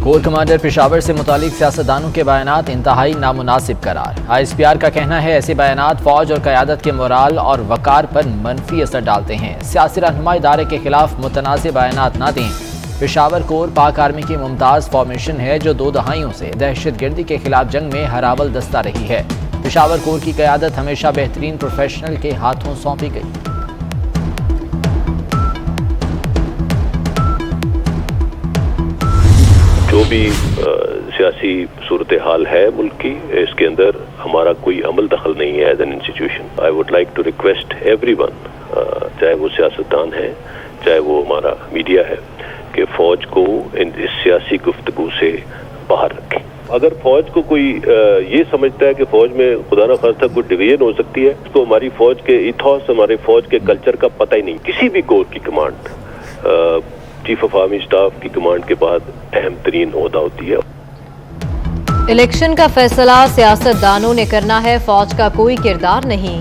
Core commander Peshawar से मुतालिक सियासतदानों के बयानात इंतहाई नामुनासिब करार। ISPR का कहना है ऐसे बयानात फौज और क़यादत के मोराल और वकार पर मनफी असर डालते हैं। सियासी रहनुमा इदारे के खिलाफ मुतनाज़ बयानात ना दें। पेशावर कोर पाक आर्मी की मुमताज़ फॉर्मेशन है जो 2 दहाइयों से दहशत गर्दी के खिलाफ जंग में हरावल दस्ता रही है। पेशावर कोर की क़यादत हमेशा बेहतरीन प्रोफेशनल के हाथों सौंपी गई। जो भी सियासी सूरत हाल है मुल्क की, इसके अंदर हमारा कोई अमल दखल नहीं है as an institution. I would like to request everyone, चाहे वो सियासतदान है चाहे वो हमारा मीडिया है, कि फौज को इस सियासी गुफ्तगू से बाहर रखें। अगर फौज को कोई ये समझता है कि फौज में खुदा न खास्ता कोई डिवीजन हो सकती है, तो हमारी फौज के इथॉस, हमारे फौज के कल्चर का पता ही नहीं। किसी भी कोर की command chief of army staff की कमांड के बाद अहम तरीन ओहदा होती है। इलेक्शन का फैसला सियासतदानों ने करना है, फौज का कोई किरदार नहीं।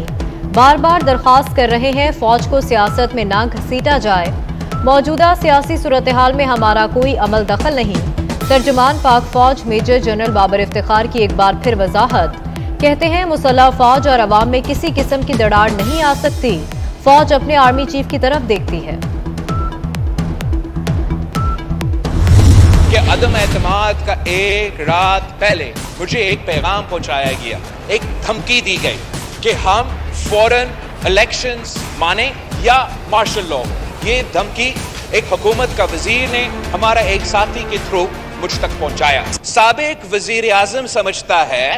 बार बार दरख्वास्त कर रहे हैं फौज को सियासत में ना घसीटा जाए। मौजूदा सियासी सूरत हाल में हमारा कोई अमल दखल नहीं। तर्जुमान पाक फौज मेजर जनरल बाबर इफ्तिखार की एक बार फिर वजाहत। कहते हैं मुसल्लह फौज और अवाम में किसी किस्म की दरार नहीं आ सकती। फौज अपने आर्मी चीफ की तरफ देखती है। कि अदम एतमाद का एक रात पहले मुझे एक पैगाम पहुंचाया गया, एक धमकी दी गई कि हम फौरन इलेक्शंस माने या मार्शल लॉ। ये धमकी एक हुकूमत का वजीर ने हमारा एक साथी के थ्रू मुझ तक पहुंचाया। साबिक वजीर आजम समझता है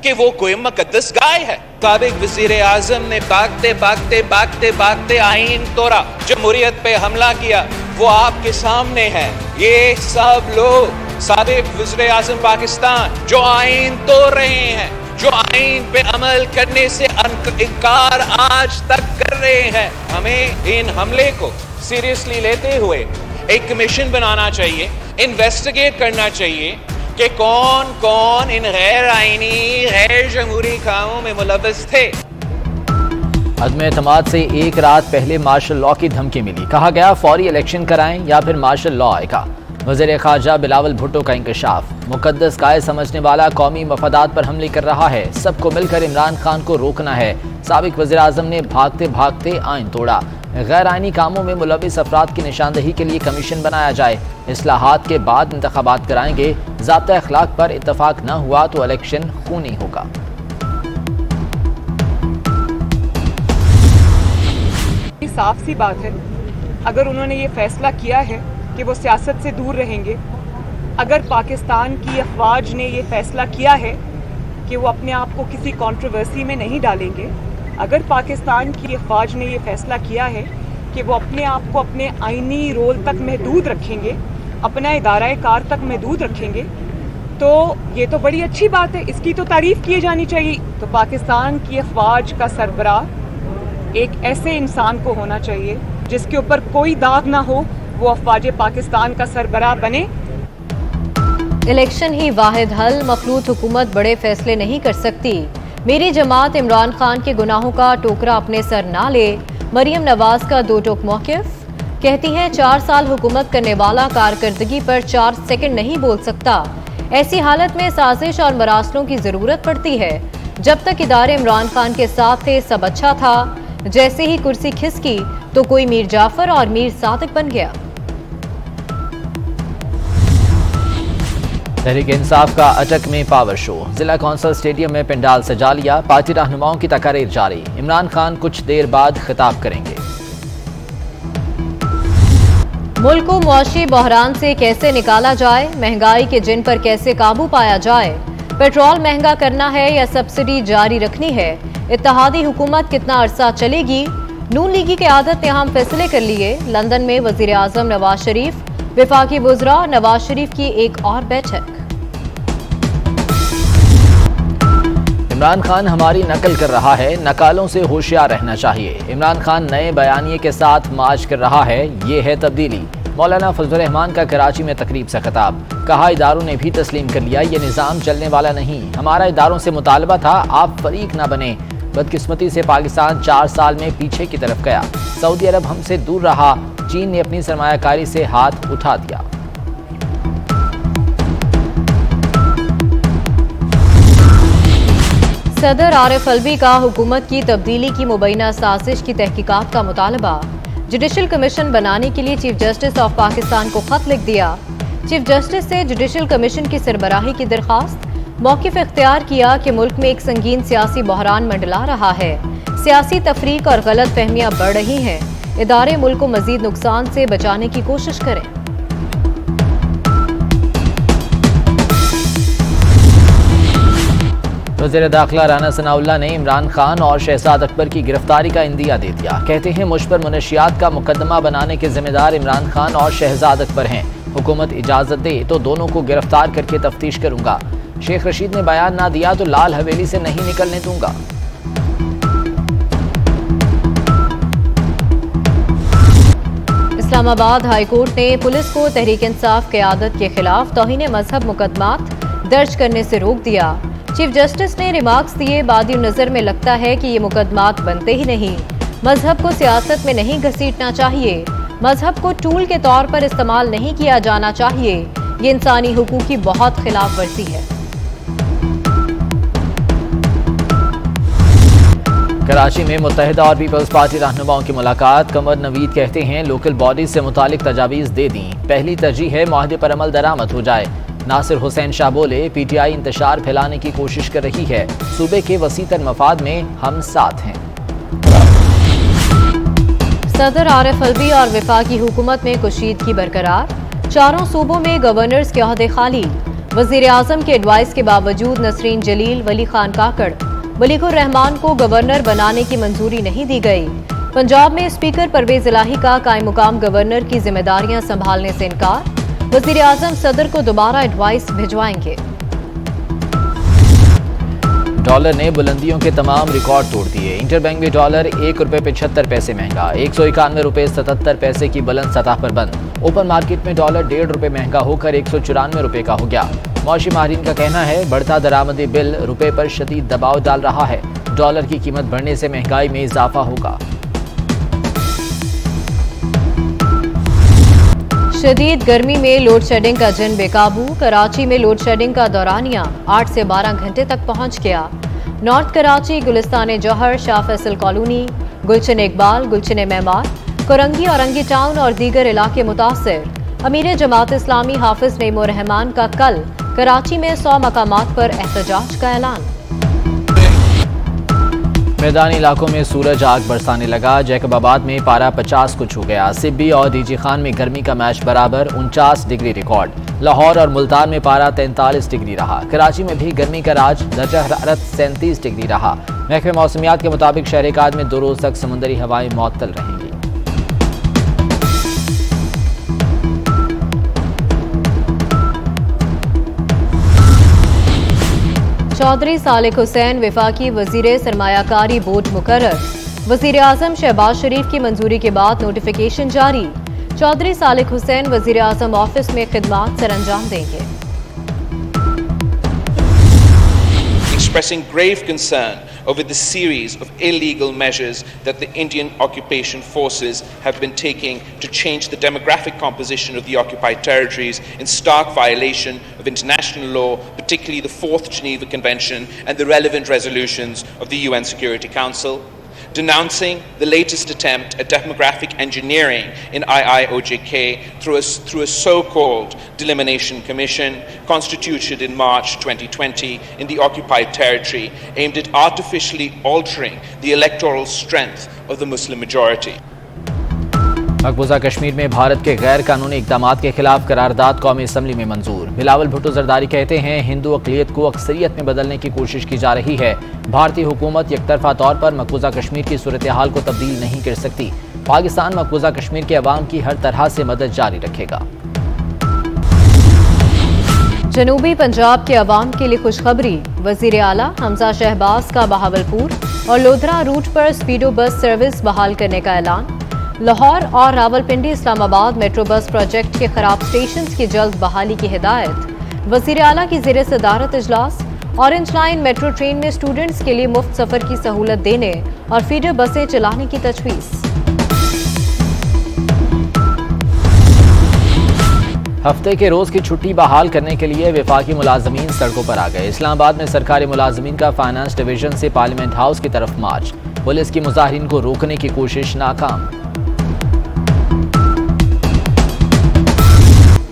कि वो कोई मुकद्दस गाय है। साबिक वजीर आजम ने भागते भागते भागते भागते आईन तोड़ा, जमहूरियत पे हमला किया। वो आपके सामने है। ये सब लोग साबिक वज़ीर आज़म पाकिस्तान जो आईन तोड़ रहे हैं, जो आईन पे अमल करने से इनकार आज तक कर रहे हैं। हमें इन हमले को सीरियसली लेते हुए एक कमीशन बनाना चाहिए, इन्वेस्टिगेट करना चाहिए कि कौन कौन इन गैर आईनी गैर जमहूरी कामों में मुलव्वस थे। अदम एतमाद से एक रात पहले मार्शल लॉ की धमकी मिली। कहा गया फौरी इलेक्शन कराएं या फिर मार्शल लॉ आएगा। वज़ीर ख़ारजा बिलावल भुट्टो का इंकशाफ। मुकद्दस गाय समझने वाला कौमी मफादात पर हमले कर रहा है। सबको मिलकर इमरान खान को रोकना है। साबिक वज़ीर आज़म ने भागते भागते आइन तोड़ा। गैर आइनी कामों में मुलव्वस अफराद की निशानदही के लिए कमीशन बनाया जाए। इस्लाहात के बाद इंतखाबात कराएंगे। ज़ाब्ता अखलाक पर इत्तफाक न हुआ तो इलेक्शन खूनी होगा। साफ सी बात है, अगर उन्होंने ये फैसला किया है कि वो सियासत से दूर रहेंगे, अगर पाकिस्तान की अफवाज ने ये फैसला किया है कि वो अपने आप को किसी कंट्रोवर्सी में नहीं डालेंगे, अगर पाकिस्तान की अफवाज ने ये फैसला किया है कि वो अपने आप को अपने आईनी रोल तक महदूद रखेंगे, अपना इदारा कार तक महदूद रखेंगे, तो ये तो बड़ी अच्छी बात है, इसकी तो तारीफ की जानी चाहिए। तो पाकिस्तान की अफवाज का सरबराह एक ऐसे इंसान को होना चाहिए जिसके ऊपर कोई दाग ना हो, वो अफवाज पाकिस्तान का सरबराह बने। इलेक्शन ही वाहिद हल, मखलूत हुकूमत बड़े फैसले नहीं कर सकती। मेरी जमात इमरान खान के गुनाहों का टोकरा अपने सर ना ले। मरियम नवाज का दो टोक मौक़िफ़। कहती हैं 4 साल हुकूमत करने वाला कारकर्दगी पर 4 सेकंड नहीं बोल सकता। ऐसी हालत में साजिश और मरासलों की जरूरत पड़ती है। जब तक इदारे इमरान खान के साथ थे सब अच्छा था, जैसे ही कुर्सी खिसकी तो कोई मीर जाफर और मीर सादिक बन गया। तहरीक इंसाफ का अटक में पावर शो। जिला कौंसिल स्टेडियम में पंडाल सजा लिया। पार्टी रहनुमाओं की तकारीर जारी। इमरान खान कुछ देर बाद खिताब करेंगे। मुल्क को मुआशी बहरान से कैसे निकाला जाए, महंगाई के जिन पर कैसे काबू पाया जाए, पेट्रोल महंगा करना है या सब्सिडी जारी रखनी है, इत्तेहादी हुकूमत कितना अरसा चलेगी, नून लीगी क़यादत ने अहम फैसले कर लिए। लंदन में वज़ीर आज़म नवाज शरीफ, वफाकी वुज़रा नवाज शरीफ की एक और बैठक। इमरान खान हमारी नकल कर रहा है, नकालों से होशियार रहना चाहिए। इमरान खान नए बयानिए के साथ मार्च कर रहा है, ये है तब्दीली। मौलाना फजल रहमान का कराची में तकरीब से खिताब। कहा इदारों ने भी तस्लीम कर लिया ये निज़ाम चलने वाला नहीं। हमारा इदारों से मुतालबा था आप फरीक ना बने। बदकिस्मती से पाकिस्तान 4 साल में पीछे की तरफ गया। सऊदी अरब हमसे दूर रहा। चीन ने अपनी सरमायाकारी से हाथ उठा दिया। सदर आरिफ अलवी का हुकूमत की तब्दीली की मुबैना साजिश की तहकीकात का मुतालबा। जुडिशल कमीशन बनाने के लिए चीफ जस्टिस ऑफ पाकिस्तान को खत लिख दिया। चीफ जस्टिस से जुडिशल कमीशन की सरबराही की दरख्वास्त। मौक़िफ़ इख्तियार किया कि मुल्क में एक संगीन सियासी बहरान मंडला रहा है। सियासी तफरीक और गलत फहमियां बढ़ रही हैं। इदारे मुल्क को मजीद नुकसान से बचाने की कोशिश करें। वज़ीर दाखिला राना सनाउल्लाह ने इमरान खान और शहजाद अकबर की गिरफ्तारी का इंदिया दे दिया। कहते हैं मुझ पर मुनशियात का मुकदमा बनाने के जिम्मेदार इमरान खान और शहजाद अकबर हैं। हुकूमत इजाजत दे तो दोनों को गिरफ्तार करके तफ्तीश करूंगा। शेख रशीद ने बयान ना दिया तो लाल हवेली से नहीं निकलने दूंगा। इस्लामाबाद हाई कोर्ट ने पुलिस को तहरीक इंसाफ क़यादत के खिलाफ तौहीन मजहब मुकदमात दर्ज करने से रोक दिया। चीफ जस्टिस ने रिमार्क्स दिए, बादी नजर में लगता है कि ये मुकदमात बनते ही नहीं। मजहब को सियासत में नहीं घसीटना चाहिए। मजहब को टूल के तौर पर इस्तेमाल नहीं किया जाना चाहिए। ये इंसानी हुकूक की बहुत खिलाफ वर्जी है। कराची में मुत्तहिदा और पीपल्स पार्टी रहनुमाओं की मुलाकात। कमर नवीद कहते हैं लोकल बॉडी से मुतालिक तजावीज़ दे दी। पहली तरजीह है मुआहदे पर अमल दरामद हो जाए। नासिर हुसैन शाह बोले PTI इंतशार फैलाने की कोशिश कर रही है। सूबे के वसीतर मफाद में हम साथ हैं। सदर आरिफ अलवी और वफाकी हुकूमत में कुशीदगी बरकरार। चारों सूबों में गवर्नर्स के ओहदे खाली। वजीर आजम के एडवाइस के बावजूद नसरीन जलील, वली खान काकड़, मलिकुर रहमान को गवर्नर बनाने की मंजूरी नहीं दी गई। पंजाब में स्पीकर परवेज इलाही का कायम मुकाम गवर्नर की जिम्मेदारियां संभालने से इनकार। वजीर आजम सदर को दोबारा एडवाइस भिजवाएंगे। डॉलर ने बुलंदियों के तमाम रिकॉर्ड तोड़ दिए। इंटरबैंक में डॉलर ₹1.75 महंगा, 191 रुपये 77 पैसे की बुलंद सतह पर बंद। ओपन मार्केट में डॉलर ₹1.5 महंगा होकर 194 रुपये का हो गया। मौशी माहिरीन का कहना है बढ़ता दरामदी बिल रुपये पर शदीद दबाव डाल रहा है। डॉलर की कीमत बढ़ने से महंगाई में इजाफा होगा। शदीद गर्मी में लोड शेडिंग का जन बेकाबू। कराची में लोड शेडिंग का दौरानिया 8 से 12 घंटे तक पहुंच गया। नॉर्थ कराची, गुलिस्तान जौहर, शाह फैसल कॉलोनी, गुलशन इकबाल, गुलशन मेमार, कोरंगी, औरंगी टाउन और दीगर इलाके मुतासिर। अमीर जमात इस्लामी हाफिज नईमुर रहमान का कल कराची में 100 मकामात पर एहतजाज का ऐलान। मैदानी इलाकों में सूरज आग बरसाने लगा। जैकबाबाद में पारा 50 को छू गया। सिब्बी और डीजी खान में गर्मी का मैच बराबर 49 डिग्री रिकॉर्ड। लाहौर और मुल्तान में पारा 43 डिग्री रहा। कराची में भी गर्मी का राज, दर्जा हरारत 37 डिग्री रहा। महकमे मौसमियात के मुताबिक शहर काद में 2 रोज तक समुद्री हवाएं मुअत्तल रहेंगी। चौधरी सालिक हुसैन वफाकी वजीर सरमायाकारी बोर्ड मुकर्रर। वजीर आजम शहबाज शरीफ की मंजूरी के बाद नोटिफिकेशन जारी। चौधरी सालिक हुसैन वजीर आजम ऑफिस में खिदमात सरअंजाम देंगे। Expressing grave concern over the series of illegal measures that the Indian occupation forces have been taking to change the demographic composition of the occupied territories in stark violation of international law, particularly the 4th Geneva Convention and the relevant resolutions of the UN Security Council. Denouncing the latest attempt at demographic engineering in IIOJK through a so-called Delimitation Commission constituted in March 2020 in the occupied territory aimed at artificially altering the electoral strength of the Muslim majority. मकबूजा Kashmir में भारत के गैर कानूनी इक़दामात के खिलाफ करारदाद कौमी assembly में मंजूर। बिलावल भुट्टो जरदारी कहते हैं हिंदू अक़लियत को अक्सरियत में बदलने की कोशिश की जा रही है। भारतीय हुकूमत एकतरफा तौर पर मकबूजा कश्मीर की सूरत हाल को तब्दील नहीं कर सकती। पाकिस्तान मकबूजा कश्मीर के अवाम की हर तरह से मदद जारी रखेगा। जनूबी पंजाब के अवाम के लिए खुशखबरी। वजीर आला हमजा शहबाज का बहावलपुर और लोधरा रूट पर स्पीडो बस सर्विस बहाल करने का ऐलान। लाहौर और Rawalpindi Islamabad metro bus project के खराब स्टेशन की जल्द बहाली की हिदायत। वजीर आला की ज़ेरे सदारत इजलास। ऑरेंज लाइन मेट्रो ट्रेन में स्टूडेंट्स के लिए मुफ्त सफर की सहूलत देने और फीडर बसें चलाने की तजवीज़। हफ्ते के रोज की छुट्टी बहाल करने के लिए वफाकी मुलाजमीन सड़कों पर आ गए। इस्लामाबाद में सरकारी मुलाजमीन का फाइनेंस डिवीजन से पार्लियामेंट हाउस की तरफ मार्च। पुलिस की मुजाहिरीन को रोकने की कोशिश नाकाम।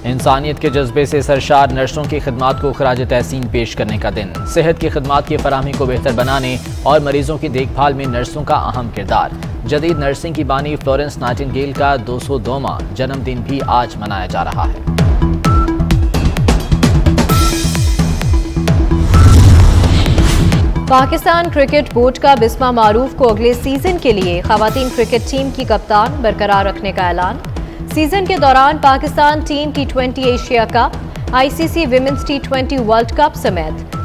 इंसानियत के जज्बे से सरशार नर्सों की खिदमात को खराज तहसीन पेश करने का दिन। सेहत की खिदमात की फराहमी को बेहतर बनाने और मरीजों की देखभाल में नर्सों का अहम किरदार। जदीद नर्सिंग की बानी फ्लोरेंस नाइटिंगेल का 202वां जन्मदिन भी आज मनाया जा रहा है। पाकिस्तान क्रिकेट बोर्ड का बिस्मा मारूफ को अगले सीजन के लिए खवातीन क्रिकेट टीम की कप्तान बरकरार रखने का ऐलान। सीजन के दौरान Pakistan team T20 Asia cup, ICC women's T20 world cup समेत